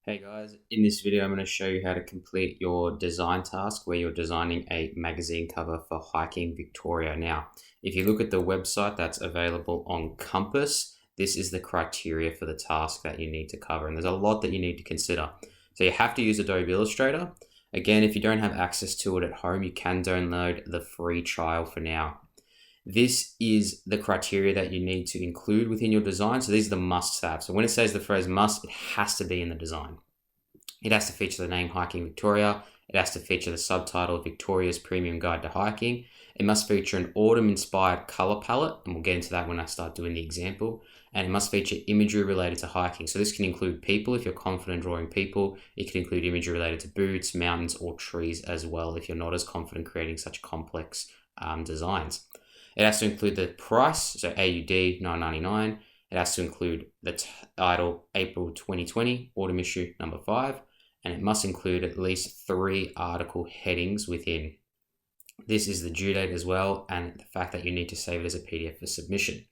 Hey guys, in this video I'm going to show you how to complete your design task where you're designing a magazine cover for Hiking Victoria. Now, if you look at the website that's available on Compass, this is the criteria for the task that you need to cover, and there's a lot that you need to consider. So you have to use Adobe Illustrator. Again, if you don't have access to it at home, you can download the free trial for now. This is the criteria that you need to include within your design. So these are the must-have. So when it says the phrase must, it has to be in the design. It has to feature the name Hiking Victoria. It has to feature the subtitle Victoria's Premium Guide to Hiking. It must feature an autumn-inspired color palette, and we'll get into that when I start doing the example. And it must feature imagery related to hiking. So this can include people if you're confident drawing people. It can include imagery related to boots, mountains, or trees as well if you're not as confident creating such complex designs. It has to include the price, so AUD $9.99. It has to include the title April 2020, autumn issue number 5, and it must include at least 3 article headings within. This is the due date as well, and the fact that you need to save it as a PDF for submission.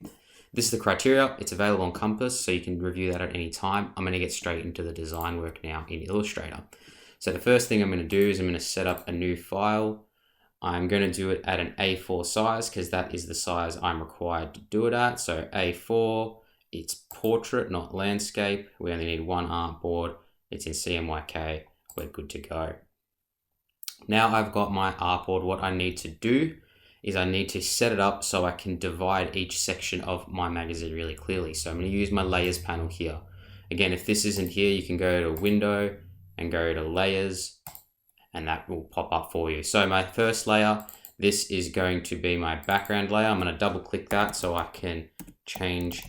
This is the criteria. It's available on Compass, so you can review that at any time. I'm going to get straight into the design work now in Illustrator. So the first thing I'm going to do is I'm going to set up a new file. I'm going to do it at an A4 size because that is the size I'm required to do it at. So A4, it's portrait, not landscape. We only need one artboard. It's in CMYK. We're good to go. Now I've got my artboard. What I need to do is I need to set it up so I can divide each section of my magazine really clearly. So I'm going to use my layers panel here. Again, if this isn't here, you can go to window and go to layers, and that will pop up for you. So my first layer, this is going to be my background layer. I'm going to double click that so I can change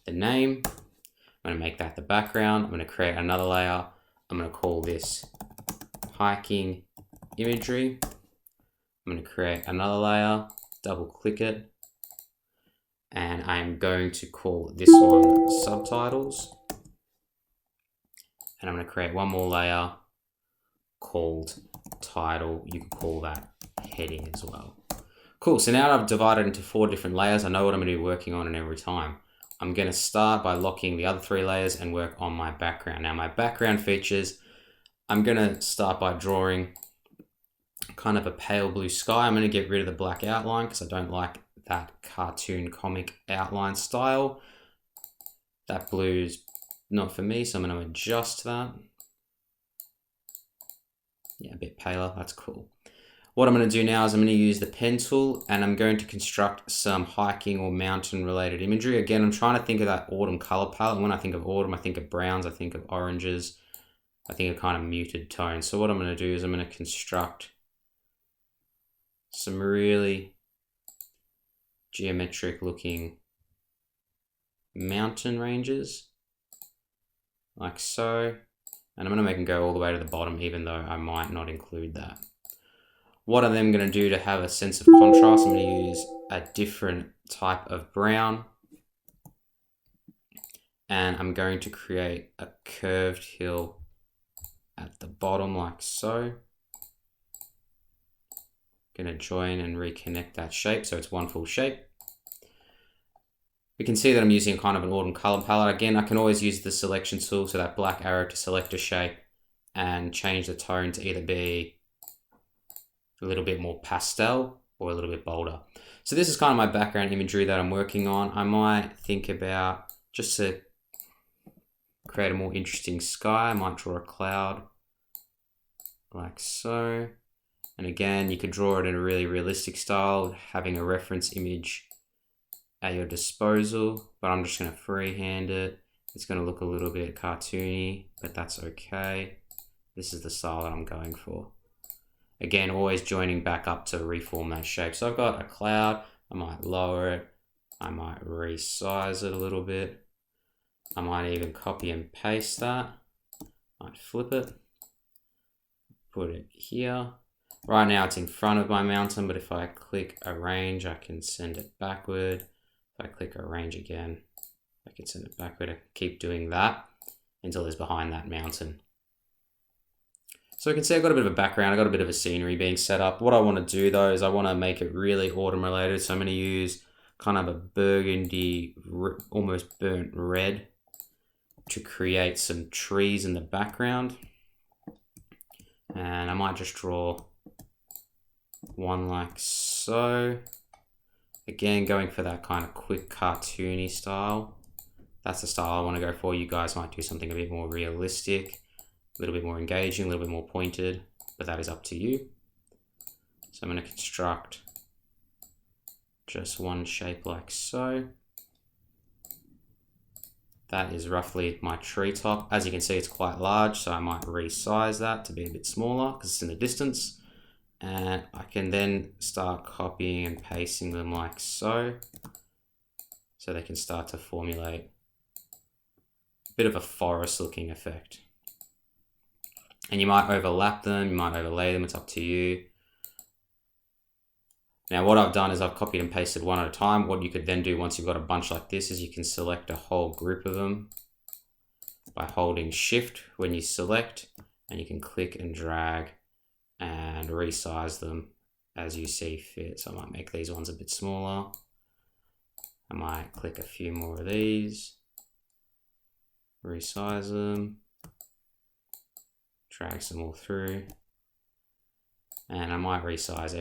the name. I'm going to make that the background. I'm going to create another layer. I'm going to call this hiking imagery. I'm going to create another layer, double click it, and I'm going to call this one subtitles. And I'm going to create one more layer called title. You can call that heading as well. Cool, so now I've divided into 4 different layers. I know what I'm going to be working on in every time. I'm going to start by locking the other 3 layers and work on my background. Now my background features, I'm going to start by drawing kind of a pale blue sky. I'm going to get rid of the black outline because I don't like that cartoon comic outline style. That blue's not for me, so I'm going to adjust that. Yeah, a bit paler, that's cool. What I'm going to do now is I'm going to use the pen tool and I'm going to construct some hiking or mountain related imagery. Again, I'm trying to think of that autumn color palette. When I think of autumn, I think of browns, I think of oranges, I think of kind of muted tones. So what I'm going to do is I'm going to construct some really geometric looking mountain ranges, like so. And I'm going to make them go all the way to the bottom, even though I might not include that. What I'm then going to do to have a sense of contrast, I'm going to use a different type of brown. And I'm going to create a curved hill at the bottom like so. Going to join and reconnect that shape so it's one full shape. We can see that I'm using kind of an autumn color palette. Again, I can always use the selection tool, so that black arrow to select a shape and change the tone to either be a little bit more pastel or a little bit bolder. So this is kind of my background imagery that I'm working on. I might think about, just to create a more interesting sky, I might draw a cloud like so. And again, you could draw it in a really realistic style, having a reference image at your disposal, but I'm just going to freehand it. It's going to look a little bit cartoony, but that's okay. This is the style that I'm going for. Again, always joining back up to reform that shape. So I've got a cloud. I might lower it. I might resize it a little bit. I might even copy and paste that. Might flip it. Put it here. Right now it's in front of my mountain, but if I click arrange, I can send it backward. If I click arrange again, I can send it backward. I keep doing that until it's behind that mountain. So you can see I've got a bit of a background, I've got a bit of a scenery being set up. What I want to do though is I want to make it really autumn related. So I'm going to use kind of a burgundy, almost burnt red to create some trees in the background. And I might just draw one like so. Again, going for that kind of quick cartoony style. That's the style I want to go for. You guys might do something a bit more realistic, a little bit more engaging, a little bit more pointed, but that is up to you. So I'm going to construct just one shape like so. That is roughly my treetop. As you can see, it's quite large, so I might resize that to be a bit smaller because it's in the distance. And I can then start copying and pasting them like so they can start to formulate a bit of a forest looking effect. And you might overlap them, you might overlay them, it's up to you. Now what I've done is I've copied and pasted one at a time. What you could then do once you've got a bunch like this is you can select a whole group of them by holding Shift when you select, and you can click and drag and resize them as you see fit. So I might make these ones a bit smaller. I might click a few more of these, resize them, drag some more through, and I might resize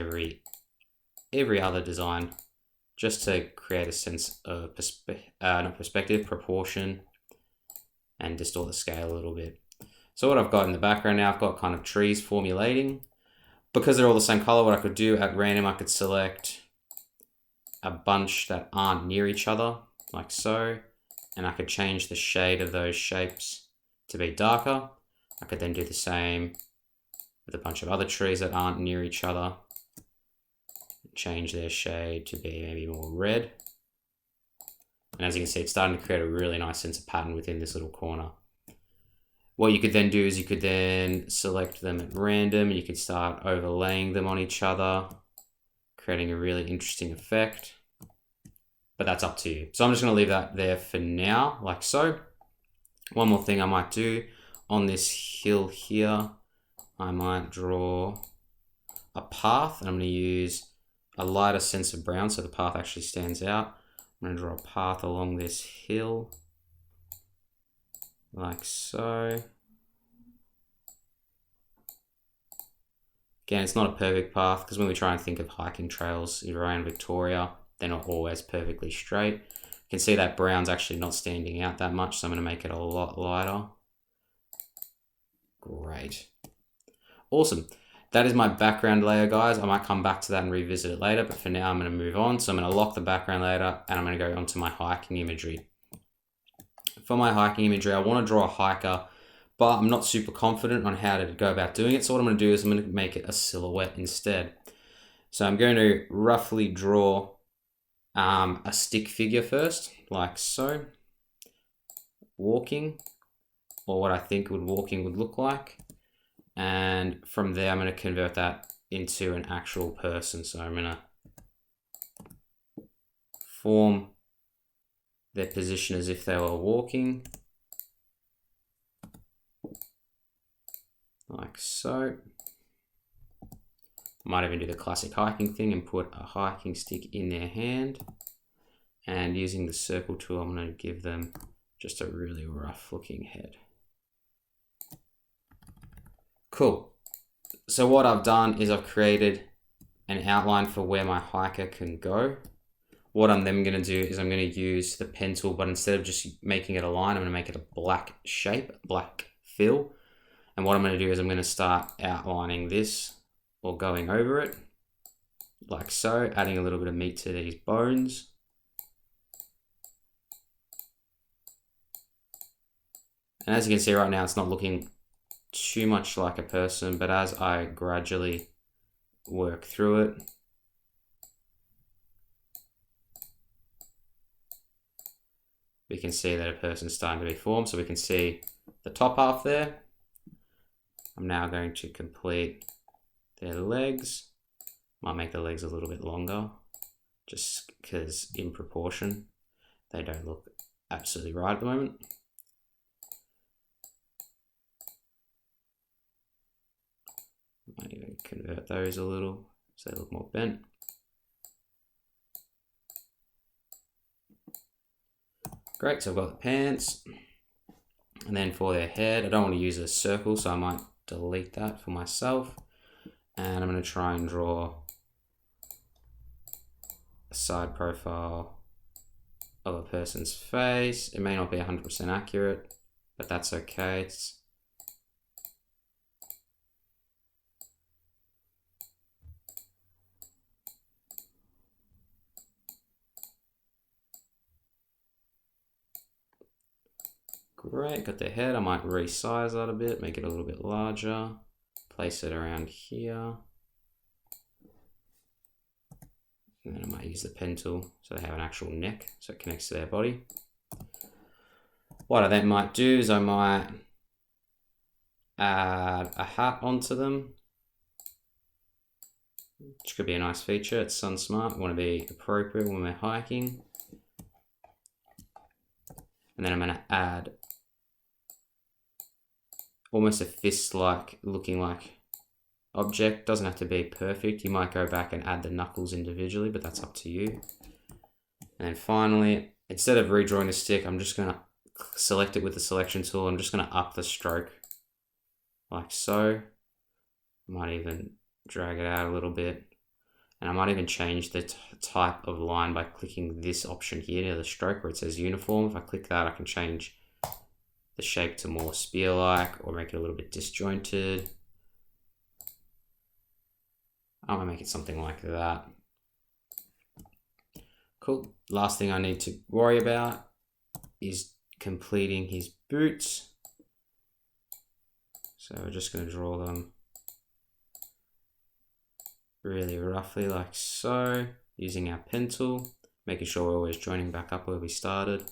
every other design just to create a sense of proportion, and distort the scale a little bit. So what I've got in the background now, I've got kind of trees formulating. Because they're all the same color, what I could do at random, I could select a bunch that aren't near each other, like so, and I could change the shade of those shapes to be darker. I could then do the same with a bunch of other trees that aren't near each other, change their shade to be maybe more red. And as you can see, it's starting to create a really nice sense of pattern within this little corner. What you could then do is you could then select them at random, and you could start overlaying them on each other, creating a really interesting effect. But that's up to you. So I'm just going to leave that there for now, like so. One more thing I might do on this hill here, I might draw a path, and I'm going to use a lighter sense of brown so the path actually stands out. I'm going to draw a path along this hill, like so. Again, it's not a perfect path because when we try and think of hiking trails around Victoria, they're not always perfectly straight. You can see that brown's actually not standing out that much, so I'm going to make it a lot lighter. Great. Awesome. That is my background layer, guys. I might come back to that and revisit it later, but for now I'm going to move on. So I'm going to lock the background layer and I'm going to go onto my hiking imagery. For my hiking imagery, I want to draw a hiker, but I'm not super confident on how to go about doing it. So what I'm going to do is I'm going to make it a silhouette instead. So I'm going to roughly draw a stick figure first, like so, walking, or what I think walking would look like. And from there, I'm going to convert that into an actual person. So I'm going to form their position as if they were walking, like so. Might even do the classic hiking thing and put a hiking stick in their hand. And using the circle tool, I'm going to give them just a really rough looking head. Cool. So what I've done is I've created an outline for where my hiker can go. What I'm then going to do is I'm going to use the pen tool, but instead of just making it a line, I'm going to make it a black shape, black fill. And what I'm going to do is I'm going to start outlining this or going over it, like so, adding a little bit of meat to these bones. And as you can see right now, it's not looking too much like a person, but as I gradually work through it, we can see that a person's starting to be formed. So we can see the top half there. I'm now going to complete their legs. Might make the legs a little bit longer, just because in proportion, they don't look absolutely right at the moment. Might even convert those a little so they look more bent. Great, so I've got the pants. And then for their head, I don't want to use a circle, so I might delete that for myself. And I'm going to try and draw a side profile of a person's face. It may not be 100% accurate, but that's okay. Great, got their head. I might resize that a bit, make it a little bit larger, place it around here. And then I might use the pen tool so they have an actual neck, so it connects to their body. What I then might do is I might add a hat onto them, which could be a nice feature. It's sun smart. We want to be appropriate when we're hiking. And then I'm going to add almost a fist-like looking like object. Doesn't have to be perfect. You might go back and add the knuckles individually, but that's up to you. And then finally, instead of redrawing the stick, I'm just going to select it with the selection tool. I'm just going to up the stroke like so. I might even drag it out a little bit. And I might even change the type of line by clicking this option here near the stroke where it says uniform. If I click that, I can change the shape to more spear-like or make it a little bit disjointed. I'm gonna make it something like that. Cool. Last thing I need to worry about is completing his boots. So we're just gonna draw them really roughly like so, using our pen tool, making sure we're always joining back up where we started.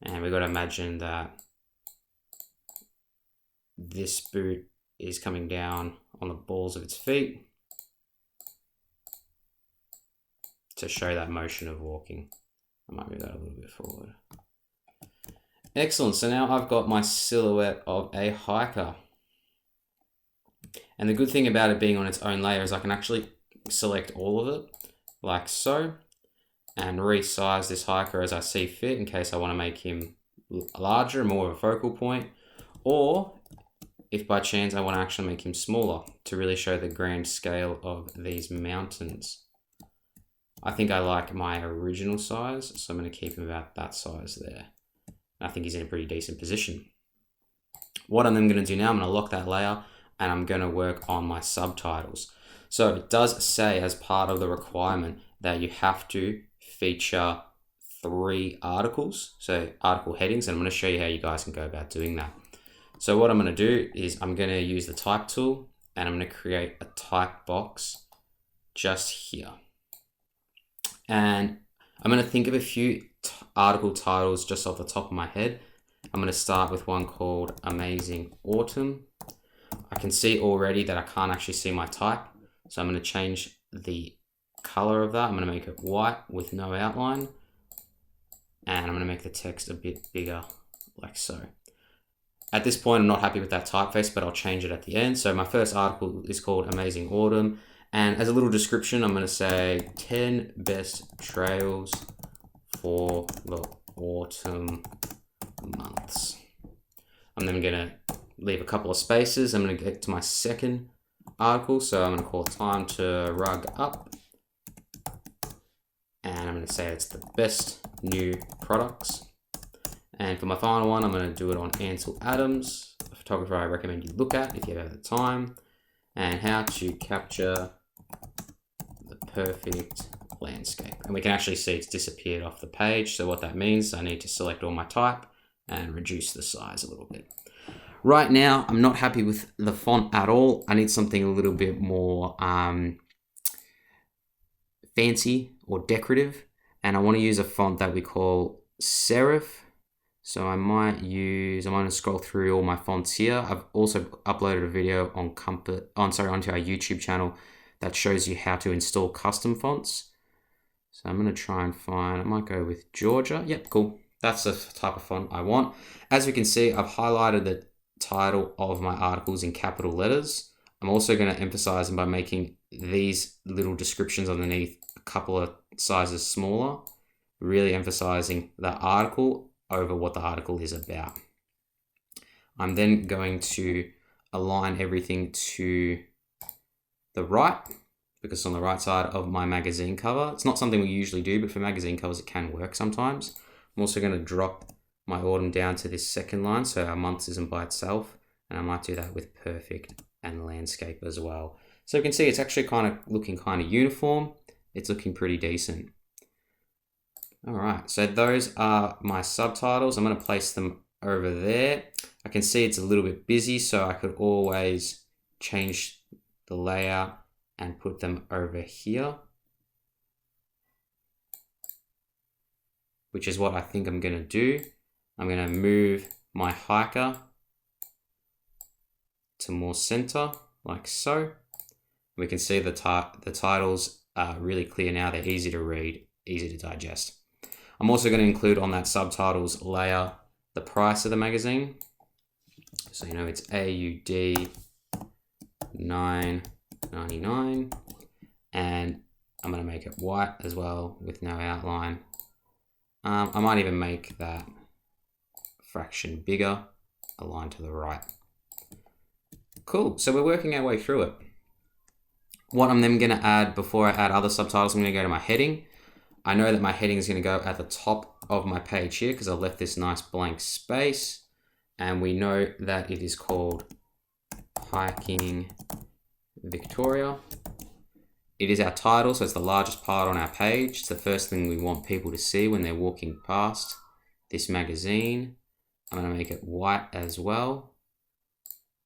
And we've got to imagine that this boot is coming down on the balls of its feet to show that motion of walking. I might move that a little bit forward. Excellent, so now I've got my silhouette of a hiker. And the good thing about it being on its own layer is I can actually select all of it, like so, and resize this hiker as I see fit in case I want to make him larger, more of a focal point, or if by chance I want to actually make him smaller to really show the grand scale of these mountains. I think I like my original size, so I'm going to keep him about that size there. I think he's in a pretty decent position. What I'm then going to do now, I'm going to lock that layer and I'm going to work on my subtitles. So it does say as part of the requirement that you have to feature 3 articles, so article headings, and I'm going to show you how you guys can go about doing that. So what I'm going to do is I'm going to use the type tool and I'm going to create a type box just here. And I'm going to think of a few article titles just off the top of my head. I'm going to start with one called Amazing Autumn. I can see already that I can't actually see my type, so I'm going to change the color of that. I'm going to make it white with no outline, and I'm going to make the text a bit bigger like so. At this point, I'm not happy with that typeface, but I'll change it at the end. So my first article is called Amazing Autumn, and as a little description, I'm going to say 10 best trails for the autumn months. I'm then going to leave a couple of spaces. I'm going to get to my second article, so I'm going to call Time to Rug Up. And I'm going to say it's the best new products. And for my final one, I'm going to do it on Ansel Adams, a photographer I recommend you look at if you have the time, and how to capture the perfect landscape. And we can actually see it's disappeared off the page. So what that means, I need to select all my type and reduce the size a little bit. Right now, I'm not happy with the font at all. I need something a little bit more fancy or decorative, and I want to use a font that we call serif. So I'm going to scroll through all my fonts here. I've also uploaded a video onto our YouTube channel that shows you how to install custom fonts. So I'm going to try and I might go with Georgia. Yep, cool. That's the type of font I want. As we can see, I've highlighted the title of my articles in capital letters. I'm also going to emphasize them by making these little descriptions underneath a couple of sizes smaller, really emphasizing the article over what the article is about. I'm then going to align everything to the right, because it's on the right side of my magazine cover. It's not something we usually do, but for magazine covers it can work sometimes. I'm also going to drop my autumn down to this second line, so our months isn't by itself, and I might do that with perfect and landscape as well. So you can see it's actually kind of looking kind of uniform. It's looking pretty decent. All right, so those are my subtitles. I'm going to place them over there. I can see it's a little bit busy, so I could always change the layout and put them over here, which is what I think I'm going to do. I'm going to move my hiker to more center, like so. We can see the titles are really clear now. They're easy to read, easy to digest. I'm also going to include on that subtitles layer the price of the magazine. So you know it's AUD $9.99, and I'm going to make it white as well with no outline. I might even make that fraction bigger, aligned to the right. Cool, so we're working our way through it. What I'm then going to add before I add other subtitles, I'm going to go to my heading. I know that my heading is going to go at the top of my page here because I left this nice blank space, and we know that it is called Hiking Victoria. It is our title, so it's the largest part on our page. It's the first thing we want people to see when they're walking past this magazine. I'm going to make it white as well.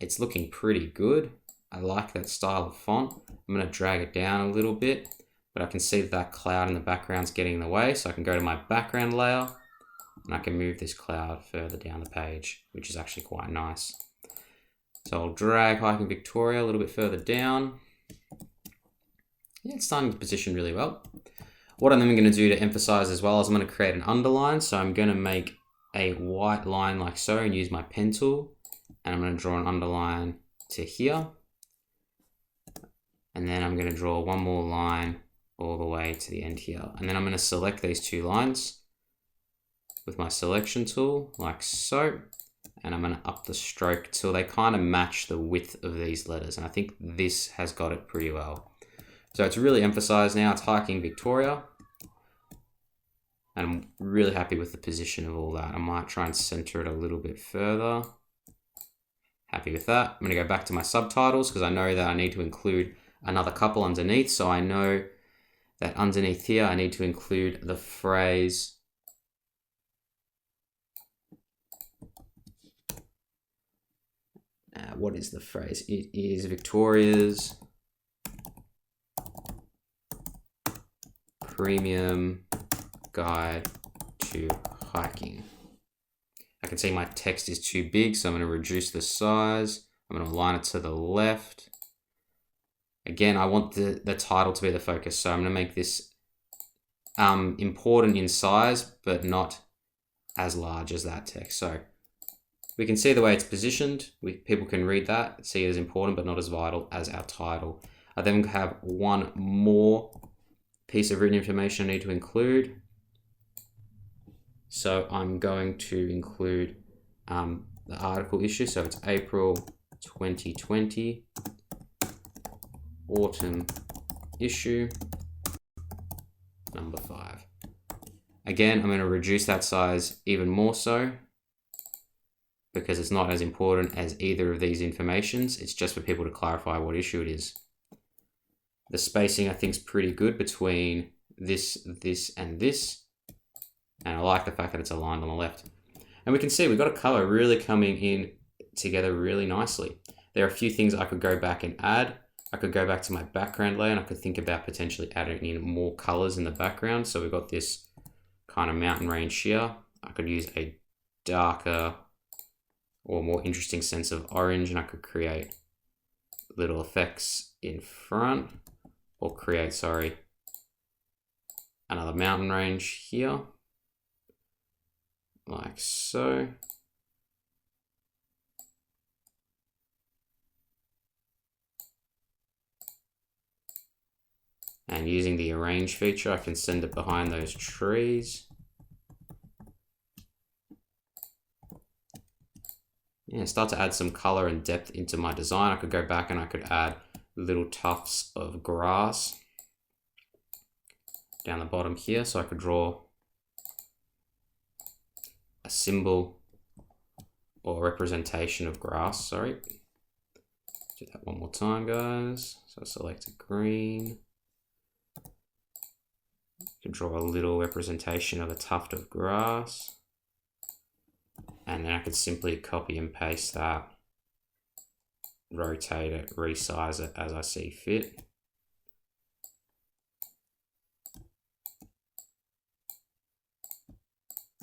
It's looking pretty good. I like that style of font. I'm going to drag it down a little bit, but I can see that cloud in the background is getting in the way, so I can go to my background layer and I can move this cloud further down the page, which is actually quite nice. So I'll drag Hiking Victoria a little bit further down. Yeah, it's starting to position really well. What I'm then going to do to emphasize as well is I'm going to create an underline. So I'm going to make a white line like so and use my pen tool. And I'm going to draw an underline to here. And then I'm going to draw one more line all the way to the end here. And then I'm going to select these two lines with my selection tool like so. And I'm going to up the stroke till they kind of match the width of these letters. And I think this has got it pretty well. So it's really emphasized now. It's Hiking Victoria. And I'm really happy with the position of all that. I might try and center it a little bit further. Happy with that. I'm going to go back to my subtitles because I know that I need to include another couple underneath. So I know that underneath here, I need to include the phrase what is the phrase? It is Victoria's Premium Guide to Hiking. I can see my text is too big, so I'm going to reduce the size. I'm going to align it to the left. Again, I want the title to be the focus, so I'm going to make this important in size, but not as large as that text. So we can see the way it's positioned. People can read that, see it as important, but not as vital as our title. I then have one more piece of written information I need to include. So I'm going to include the article issue. So it's April 2020, autumn issue, number 5. Again, I'm going to reduce that size even more so because it's not as important as either of these informations. It's just for people to clarify what issue it is. The spacing I think is pretty good between this, and this. And I like the fact that it's aligned on the left. And we can see we've got a color really coming in together really nicely. There are a few things I could go back and add. I could go back to my background layer and I could think about potentially adding in more colors in the background. So we've got this kind of mountain range here. I could use a darker or more interesting sense of orange, and I could create little effects in front, or create, sorry, another mountain range here, like so. And using the arrange feature, I can send it behind those trees. Yeah, start to add some color and depth into my design. I could go back and I could add little tufts of grass down the bottom here. So I could draw a symbol or representation of grass, sorry. Do that one more time, guys. So select a green. You can draw a little representation of a tuft of grass. And then I could simply copy and paste that, rotate it, resize it as I see fit.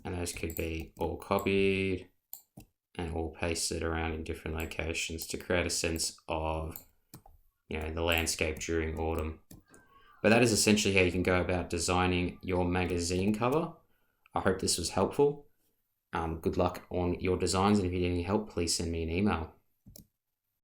And those could be all copied and all pasted around in different locations to create a sense of, the landscape during autumn. But that is essentially how you can go about designing your magazine cover. I hope this was helpful. Good luck on your designs, and if you need any help, please send me an email.